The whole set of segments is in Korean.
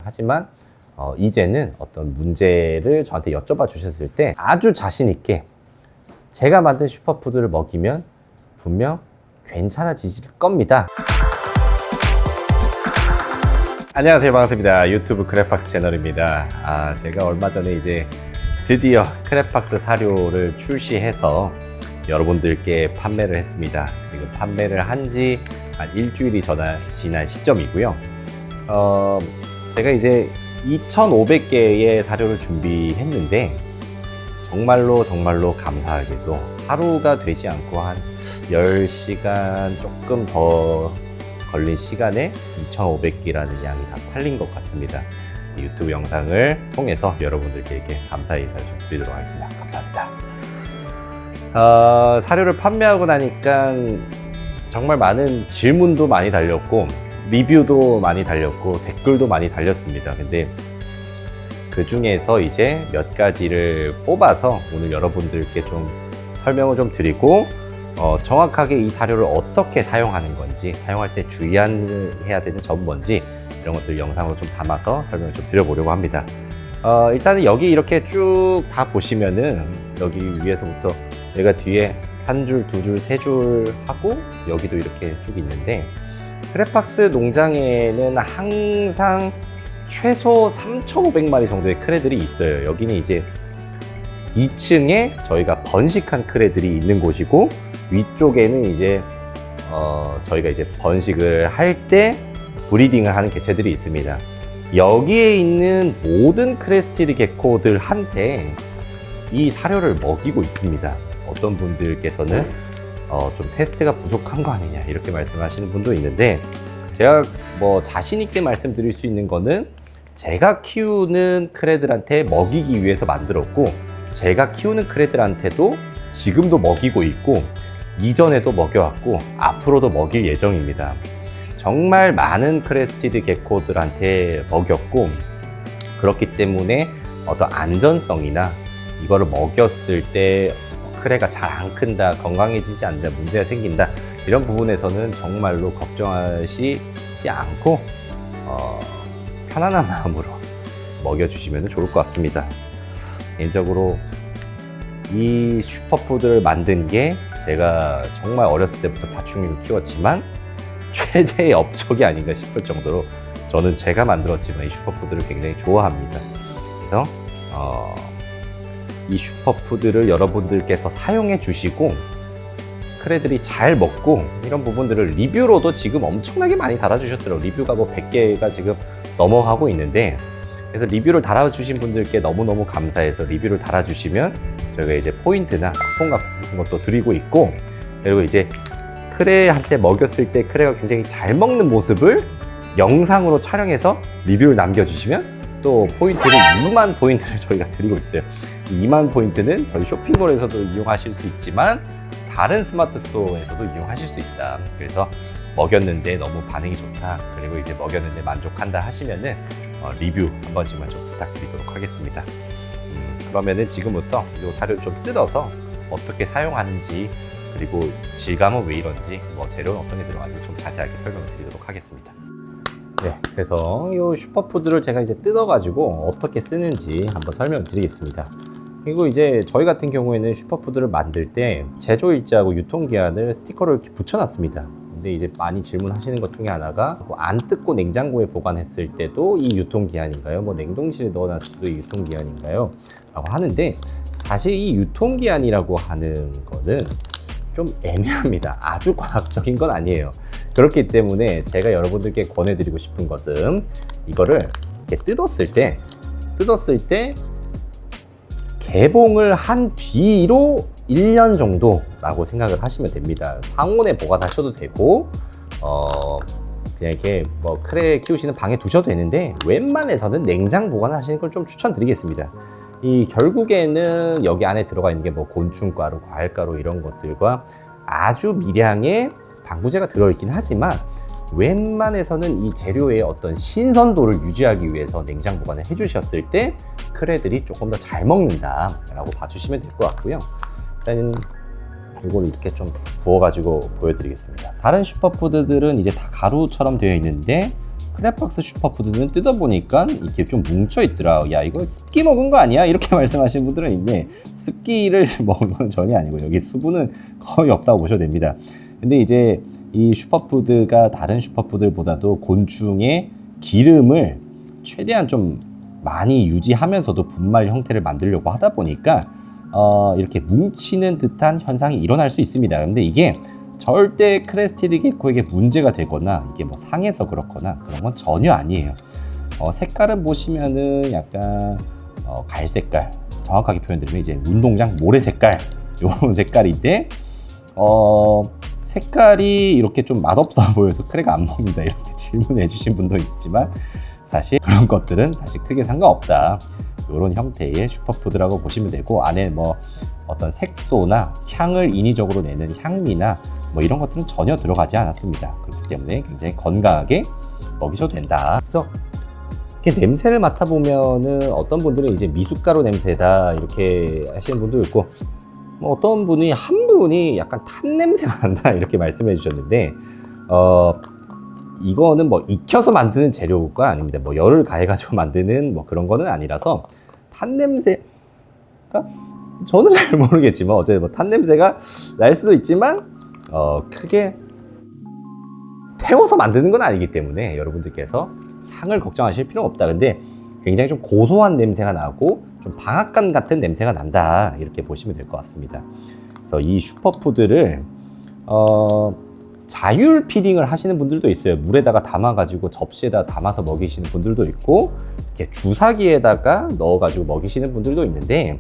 하지만 이제는 어떤 문제를 저한테 여쭤봐 주셨을 때 아주 자신 있게 제가 만든 슈퍼푸드를 먹이면 분명 괜찮아지실 겁니다. 안녕하세요, 반갑습니다. 유튜브 크랩박스 채널입니다. 제가 얼마 전에 이제 드디어 크랩박스 사료를 출시해서 여러분들께 판매를 했습니다. 지금 판매를 한 지 한 일주일이 지난 시점이고요. 제가 이제 2,500개의 사료를 준비했는데 정말로 감사하게도 하루가 되지 않고 한 10시간 조금 더 걸린 시간에 2,500개라는 양이 다 팔린 것 같습니다. 유튜브 영상을 통해서 여러분들께 이렇게 감사의 인사를 좀 드리도록 하겠습니다. 감사합니다. 사료를 판매하고 나니까 정말 많은 질문도 많이 달렸고 리뷰도 많이 달렸고 댓글도 많이 달렸습니다. 근데 그 중에서 이제 몇 가지를 뽑아서 오늘 여러분들께 좀 설명을 좀 드리고 정확하게 이 사료를 어떻게 사용하는 건지, 사용할 때 주의해야 되는 점은 뭔지 이런 것들 영상으로 좀 담아서 설명을 좀 드려보려고 합니다. 일단은 여기 이렇게 쭉 다 보시면은 여기 위에서부터 얘가 뒤에 한 줄, 두 줄, 세 줄 하고 여기도 이렇게 쭉 있는데 크랩박스 농장에는 항상 최소 3,500마리 정도의 크레들이 있어요. 여기는 이제 2층에 저희가 번식한 크레들이 있는 곳이고 위쪽에는 이제 저희가 이제 번식을 할 때 브리딩을 하는 개체들이 있습니다. 여기에 있는 모든 크레스티드 게코들한테 이 사료를 먹이고 있습니다. 어떤 분들께서는 좀 테스트가 부족한 거 아니냐 이렇게 말씀하시는 분도 있는데 제가 뭐 자신 있게 말씀드릴 수 있는 거는 제가 키우는 크레들한테 먹이기 위해서 만들었고 제가 키우는 크레들한테도 지금도 먹이고 있고 이전에도 먹여왔고 앞으로도 먹일 예정입니다. 정말 많은 크레스티드 게코들한테 먹였고 그렇기 때문에 어떤 안전성이나 이거를 먹였을 때 크레가 잘 안 큰다, 건강해지지 않는다, 문제가 생긴다 이런 부분에서는 정말로 걱정하시지 않고 편안한 마음으로 먹여주시면 좋을 것 같습니다. 개인적으로 이 슈퍼푸드를 만든 게 제가 정말 어렸을 때부터 파충류를 키웠지만 최대의 업적이 아닌가 싶을 정도로 저는 제가 만들었지만 이 슈퍼푸드를 굉장히 좋아합니다. 그래서 이 슈퍼푸드를 여러분들께서 사용해 주시고 크레들이 잘 먹고 이런 부분들을 리뷰로도 지금 엄청나게 많이 달아주셨더라고요. 리뷰가 뭐 100개가 지금 넘어가고 있는데 그래서 리뷰를 달아주신 분들께 너무너무 감사해서 리뷰를 달아주시면 저희가 이제 포인트나 쿠폰 같은 것도 드리고 있고 그리고 이제 크레한테 먹였을 때 크레가 굉장히 잘 먹는 모습을 영상으로 촬영해서 리뷰를 남겨주시면 또 포인트를 2만 포인트를 저희가 드리고 있어요. 이 2만 포인트는 저희 쇼핑몰에서도 이용하실 수 있지만 다른 스마트 스토어에서도 이용하실 수 있다. 그래서 먹였는데 너무 반응이 좋다. 그리고 이제 먹였는데 만족한다 하시면은 리뷰 한 번씩만 좀 부탁드리도록 하겠습니다. 그러면은 지금부터 이 사료를 좀 뜯어서 어떻게 사용하는지 그리고 질감은 왜 이런지 뭐 재료는 어떤 게 들어가는지 좀 자세하게 설명을 드리도록 하겠습니다. 네, 그래서 이 슈퍼푸드를 제가 이제 뜯어가지고 어떻게 쓰는지 한번 설명드리겠습니다. 그리고 이제 저희 같은 경우에는 슈퍼푸드를 만들 때 제조일자하고 유통기한을 스티커를 이렇게 붙여놨습니다. 근데 이제 많이 질문하시는 것 중에 하나가 뭐 안 뜯고 냉장고에 보관했을 때도 이 유통기한인가요? 뭐 냉동실에 넣어놨을 때도 이 유통기한인가요? 라고 하는데 사실 이 유통기한이라고 하는 거는 좀 애매합니다. 아주 과학적인 건 아니에요. 그렇기 때문에 제가 여러분들께 권해드리고 싶은 것은 이거를 이렇게 뜯었을 때 개봉을 한 뒤로 1년 정도라고 생각을 하시면 됩니다. 상온에 보관하셔도 되고 그냥 이렇게 뭐 크레 키우시는 방에 두셔도 되는데 웬만해서는 냉장 보관하시는 걸 좀 추천드리겠습니다. 이 결국에는 여기 안에 들어가 있는 게 뭐 곤충가루, 과일가루 이런 것들과 아주 미량의 방부제가 들어있긴 하지만 웬만해서는 이 재료의 어떤 신선도를 유지하기 위해서 냉장 보관을 해주셨을 때 크레들이 조금 더 잘 먹는다 라고 봐주시면 될 것 같고요. 일단 이걸 이렇게 좀 부어가지고 보여드리겠습니다. 다른 슈퍼푸드들은 이제 다 가루처럼 되어 있는데 크랩박스 슈퍼푸드는 뜯어보니까 이게 좀 뭉쳐있더라. 야, 이거 습기 먹은 거 아니야? 이렇게 말씀하시는 분들은 있는데, 습기를 먹은 건 전혀 아니고 여기 수분은 거의 없다고 보셔도 됩니다. 근데 이제 이 슈퍼푸드가 다른 슈퍼푸드보다도 곤충의 기름을 최대한 좀 많이 유지하면서도 분말 형태를 만들려고 하다 보니까 이렇게 뭉치는 듯한 현상이 일어날 수 있습니다. 근데 이게 절대 크레스티드 게코에게 문제가 되거나 이게 뭐 상해서 그렇거나 그런 건 전혀 아니에요. 색깔은 보시면은 약간 갈색깔, 정확하게 표현드리면 이제 운동장 모래 색깔, 이런 색깔인데 색깔이 이렇게 좀 맛없어 보여서 크레가 안 먹는다 이렇게 질문해 주신 분도 있지만 사실 그런 것들은 사실 크게 상관없다. 이런 형태의 슈퍼푸드라고 보시면 되고, 안에 뭐 어떤 색소나 향을 인위적으로 내는 향미나 뭐 이런 것들은 전혀 들어가지 않았습니다. 그렇기 때문에 굉장히 건강하게 먹이셔도 된다. 그래서 이렇게 냄새를 맡아보면은 어떤 분들은 이제 미숫가루 냄새다 이렇게 하시는 분도 있고, 뭐 어떤 분이 한 분이 약간 탄 냄새가 난다 이렇게 말씀해 주셨는데, 이거는 뭐 익혀서 만드는 재료가 아닙니다. 뭐 열을 가해가지고 만드는 뭐 그런 거는 아니라서 탄 냄새가 저는 잘 모르겠지만 어쨌든 뭐 탄 냄새가 날 수도 있지만 크게 태워서 만드는 건 아니기 때문에 여러분들께서 향을 걱정하실 필요는 없다. 근데 굉장히 좀 고소한 냄새가 나고 좀 방앗간 같은 냄새가 난다 이렇게 보시면 될 것 같습니다. 그래서 이 슈퍼푸드를 자율 피딩을 하시는 분들도 있어요. 물에다가 담아가지고 접시에다 담아서 먹이시는 분들도 있고, 이렇게 주사기에다가 넣어가지고 먹이시는 분들도 있는데,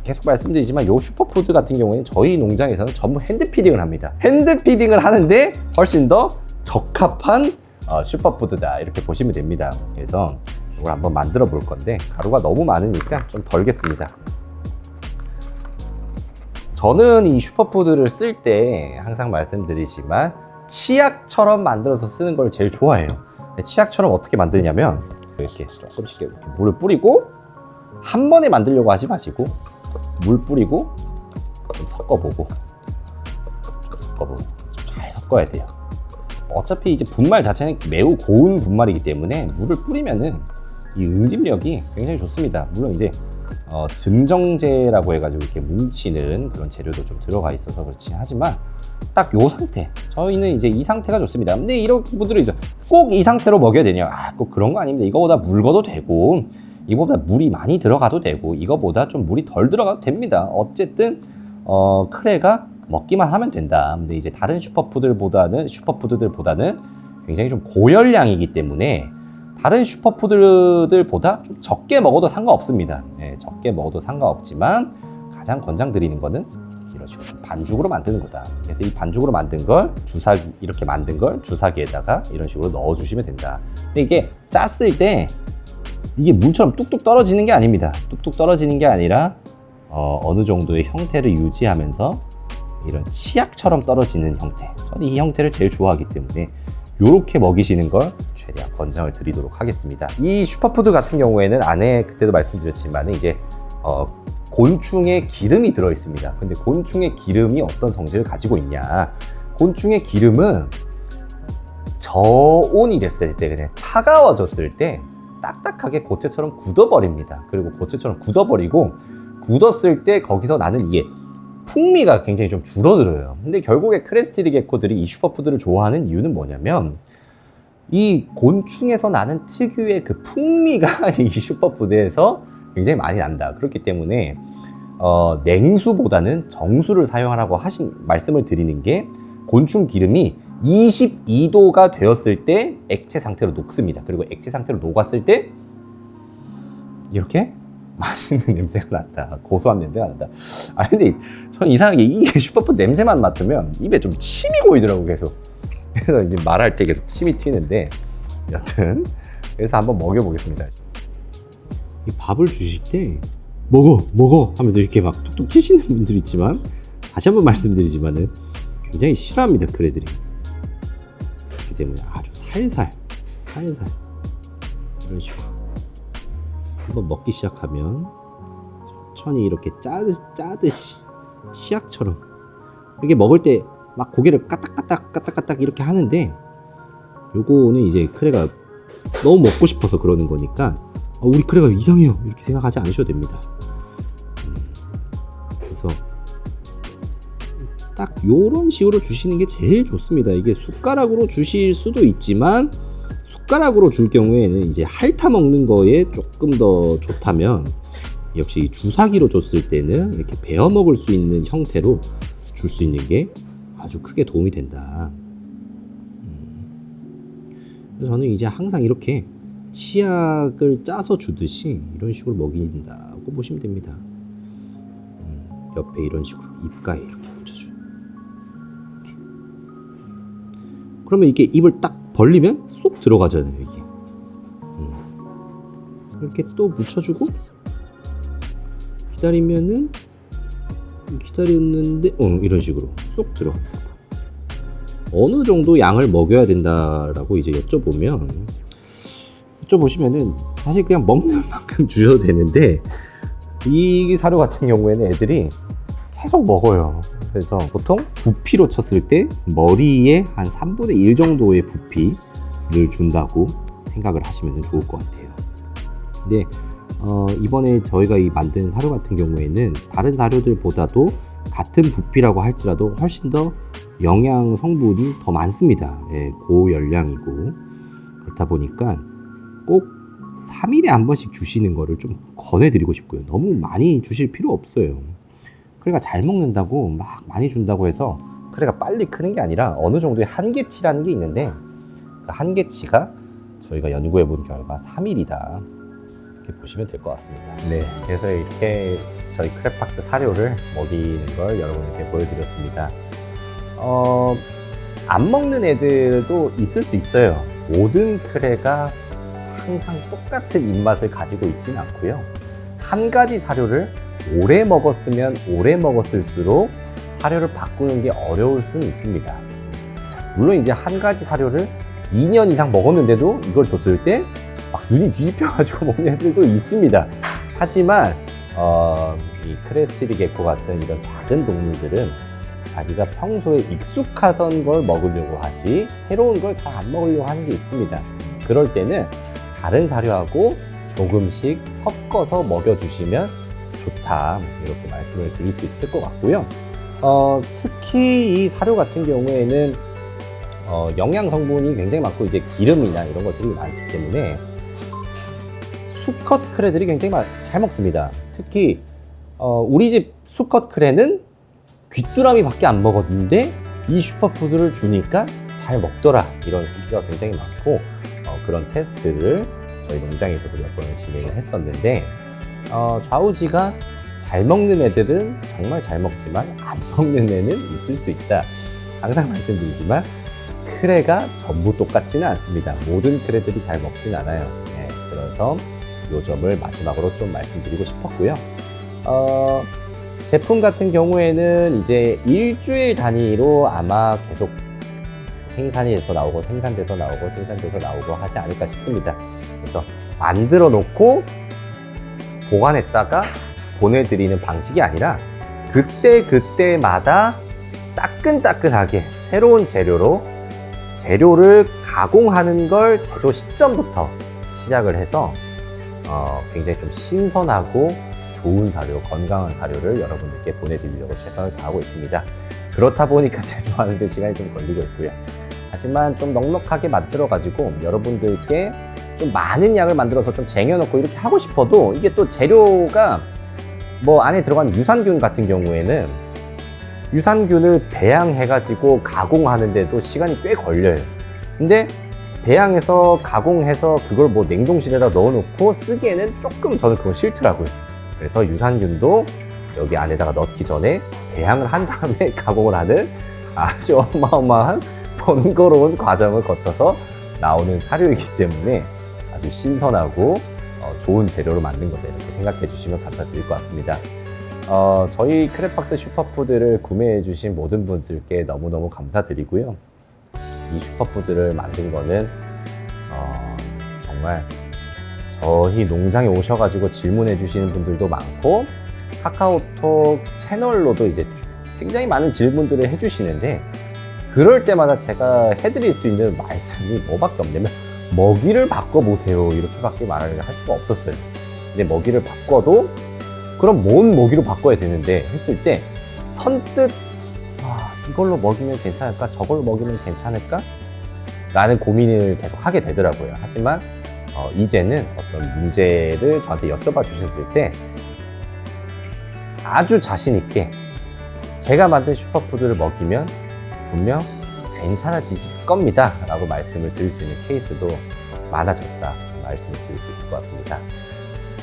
계속 말씀드리지만 이 슈퍼푸드 같은 경우에는 저희 농장에서는 전부 핸드 피딩을 합니다. 핸드 피딩을 하는데 훨씬 더 적합한 슈퍼푸드다 이렇게 보시면 됩니다. 그래서 이걸 한번 만들어 볼 건데, 가루가 너무 많으니까 좀 덜겠습니다. 저는 이 슈퍼푸드를 쓸 때 항상 말씀드리지만 치약처럼 만들어서 쓰는 걸 제일 좋아해요. 치약처럼 어떻게 만드냐면 이렇게 조금씩 이렇게 물을 뿌리고, 한 번에 만들려고 하지 마시고 물 뿌리고 좀 섞어보고 좀 잘 섞어야 돼요. 어차피 이제 분말 자체는 매우 고운 분말이기 때문에 물을 뿌리면은 이 응집력이 굉장히 좋습니다. 물론 이제 증정제라고 해가지고 이렇게 뭉치는 그런 재료도 좀 들어가 있어서 그렇지 하지만 딱 요 상태, 저희는 이제 이 상태가 좋습니다. 근데 이런 분들은 이제 꼭 이 상태로 먹여야 되냐? 꼭 그런 거 아닙니다. 이거보다 묽어도 되고, 이거보다 물이 많이 들어가도 되고, 이거보다 좀 물이 덜 들어가도 됩니다. 어쨌든 크레가 먹기만 하면 된다. 근데 이제 다른 슈퍼푸드들보다는 굉장히 좀 고열량이기 때문에 다른 슈퍼푸드들보다 좀 적게 먹어도 상관없습니다. 네, 적게 먹어도 상관없지만 가장 권장드리는 거는 이런 식으로 좀 반죽으로 만드는 거다. 그래서 이 반죽으로 만든 걸 이렇게 만든 걸 주사기에다가 이런 식으로 넣어주시면 된다. 근데 이게 짰을 때 이게 물처럼 뚝뚝 떨어지는 게 아닙니다. 뚝뚝 떨어지는 게 아니라 어느 정도의 형태를 유지하면서 이런 치약처럼 떨어지는 형태. 저는 이 형태를 제일 좋아하기 때문에 요렇게 먹이시는 걸 최대한 권장을 드리도록 하겠습니다. 이 슈퍼푸드 같은 경우에는 안에 그때도 말씀드렸지만 이제 곤충의 기름이 들어 있습니다. 근데 곤충의 기름이 어떤 성질을 가지고 있냐? 곤충의 기름은 저온이 됐을 때, 그냥 차가워졌을 때 딱딱하게 고체처럼 굳어버립니다. 그리고 고체처럼 굳어버리고, 굳었을 때 거기서 나는 이게 풍미가 굉장히 좀 줄어들어요. 근데 결국에 크레스티드 게코들이 이 슈퍼푸드를 좋아하는 이유는 뭐냐면, 이 곤충에서 나는 특유의 그 풍미가 이 슈퍼푸드에서 굉장히 많이 난다. 그렇기 때문에 냉수보다는 정수를 사용하라고 말씀을 드리는 게, 곤충 기름이 22도가 되었을 때 액체 상태로 녹습니다. 그리고 액체 상태로 녹았을 때 이렇게 맛있는 냄새가 난다. 고소한 냄새가 난다. 근데 저는 이상하게 이게 슈퍼푸드 냄새만 맡으면 입에 좀 침이 고이더라고 계속. 그래서 이제 말할 때 계속 침이 튀는데, 여튼 그래서 한번 먹여보겠습니다. 이 밥을 주실 때 먹어 하면서 이렇게 막 툭툭 치시는 분들 있지만, 다시 한번 말씀드리지만은 굉장히 싫어합니다, 그래들이. 그렇기 때문에 아주 살살 이런 식으로 한번 먹기 시작하면 천천히 이렇게 짜듯이 치약처럼 이렇게 먹을 때 막 고개를 까딱까딱 이렇게 하는데, 요거는 이제 크레가 너무 먹고 싶어서 그러는 거니까 우리 크레가 이상해요 이렇게 생각하지 않으셔도 됩니다. 그래서 딱 요런 식으로 주시는 게 제일 좋습니다. 이게 숟가락으로 주실 수도 있지만 숟가락으로 줄 경우에는 이제 핥아 먹는 거에 조금 더 좋다면 역시 주사기로 줬을 때는 이렇게 베어 먹을 수 있는 형태로 줄 수 있는 게 아주 크게 도움이 된다. 그래서 저는 이제 항상 이렇게 치약을 짜서 주듯이 이런 식으로 먹인다고 보시면 됩니다. 옆에 이런 식으로 입가에 이렇게 붙여줘요. 이렇게. 그러면 이게 입을 딱 벌리면 쏙 들어가잖아요, 이게. 이렇게 또 묻혀주고 기다렸는데 이런 식으로 쏙 들어간다고. 어느 정도 양을 먹여야 된다라고 이제 여쭤보시면은 사실 그냥 먹는 만큼 주셔도 되는데 이 사료 같은 경우에는 애들이 계속 먹어요. 그래서 보통 부피로 쳤을 때 머리에 한 3분의 1 정도의 부피를 준다고 생각을 하시면 좋을 것 같아요. 근데 이번에 저희가 만든 사료 같은 경우에는 다른 사료들보다도 같은 부피라고 할지라도 훨씬 더 영양 성분이 더 많습니다. 예, 고열량이고 그렇다 보니까 꼭 3일에 한 번씩 주시는 거를 좀 권해드리고 싶고요. 너무 많이 주실 필요 없어요. 크레가 잘 먹는다고 막 많이 준다고 해서 크레가 빨리 크는 게 아니라 어느 정도의 한계치라는 게 있는데 그 한계치가 저희가 연구해 본 결과 3일이다. 이렇게 보시면 될 것 같습니다. 네, 그래서 이렇게 저희 크레팍스 사료를 먹이는 걸 여러분께 보여드렸습니다. 안 먹는 애들도 있을 수 있어요. 모든 크레가 항상 똑같은 입맛을 가지고 있지는 않고요. 한 가지 사료를 오래 먹었으면 오래 먹었을수록 사료를 바꾸는 게 어려울 수는 있습니다. 물론 이제 한 가지 사료를 2년 이상 먹었는데도 이걸 줬을 때 막 눈이 뒤집혀가지고 먹는 애들도 있습니다. 하지만 이 크레스티드 게코 같은 이런 작은 동물들은 자기가 평소에 익숙하던 걸 먹으려고 하지 새로운 걸 잘 안 먹으려고 하는 게 있습니다. 그럴 때는 다른 사료하고 조금씩 섞어서 먹여주시면 좋다, 이렇게 말씀을 드릴 수 있을 것 같고요. 특히 이 사료 같은 경우에는 영양 성분이 굉장히 많고 이제 기름이나 이런 것들이 많기 때문에 수컷 크레들이 굉장히 잘 먹습니다. 특히 우리 집 수컷 크레는 귀뚜라미 밖에 안 먹었는데 이 슈퍼푸드를 주니까 잘 먹더라, 이런 후기가 굉장히 많고 그런 테스트를 저희 농장에서도 몇 번을 진행을 했었는데 좌우지가 잘 먹는 애들은 정말 잘 먹지만 안 먹는 애는 있을 수 있다. 항상 말씀드리지만 크레가 전부 똑같지는 않습니다. 모든 크레들이 잘 먹진 않아요. 네, 그래서 이 점을 마지막으로 좀 말씀드리고 싶었고요. 제품 같은 경우에는 이제 일주일 단위로 아마 계속 생산돼서 나오고 하지 않을까 싶습니다. 그래서 만들어 놓고 보관했다가 보내드리는 방식이 아니라 그때마다 따끈따끈하게 새로운 재료를 가공하는 걸 제조 시점부터 시작을 해서 굉장히 좀 신선하고 좋은 사료, 건강한 사료를 여러분들께 보내드리려고 최선을 다하고 있습니다. 그렇다 보니까 제조하는 데 시간이 좀 걸리고 있고요. 하지만 좀 넉넉하게 만들어가지고 여러분들께 좀 많은 양을 만들어서 좀 쟁여놓고 이렇게 하고 싶어도 이게 또 재료가 뭐 안에 들어가는 유산균 같은 경우에는 유산균을 배양해가지고 가공하는데도 시간이 꽤 걸려요. 근데 배양해서 가공해서 그걸 뭐 냉동실에다 넣어놓고 쓰기에는 조금 저는 그건 싫더라고요. 그래서 유산균도 여기 안에다가 넣기 전에 배양을 한 다음에 가공을 하는 아주 어마어마한 번거로운 과정을 거쳐서 나오는 사료이기 때문에 아주 신선하고 좋은 재료로 만든 거다, 이렇게 생각해 주시면 감사드릴 것 같습니다. 저희 크레팍스 슈퍼푸드를 구매해 주신 모든 분들께 너무너무 감사드리고요. 이 슈퍼푸드를 만든 거는 정말 저희 농장에 오셔가지고 질문해 주시는 분들도 많고 카카오톡 채널로도 이제 굉장히 많은 질문들을 해주시는데 그럴 때마다 제가 해드릴 수 있는 말씀이 뭐밖에 없냐면 먹이를 바꿔보세요 이렇게밖에 말을 할 수가 없었어요. 근데 먹이를 바꿔도 그럼 뭔 먹이로 바꿔야 되는데 했을 때 선뜻 이걸로 먹이면 괜찮을까? 저걸로 먹이면 괜찮을까? 라는 고민을 계속 하게 되더라고요. 하지만 이제는 어떤 문제를 저한테 여쭤봐 주셨을 때 아주 자신 있게 제가 만든 슈퍼푸드를 먹이면 분명 괜찮아지실 겁니다 라고 말씀을 드릴 수 있는 케이스도 많아졌다 말씀을 드릴 수 있을 것 같습니다.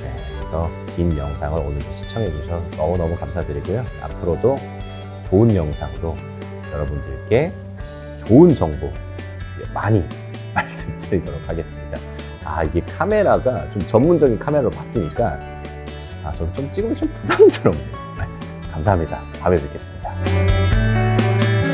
네, 그래서 긴 영상을 오늘도 시청해 주셔서 너무너무 감사드리고요. 앞으로도 좋은 영상으로 여러분들께 좋은 정보 많이 말씀드리도록 하겠습니다. 이게 카메라가 좀 전문적인 카메라로 바뀌니까 저도 좀 찍으면 좀 부담스럽네요. 감사합니다. 다음에 뵙겠습니다.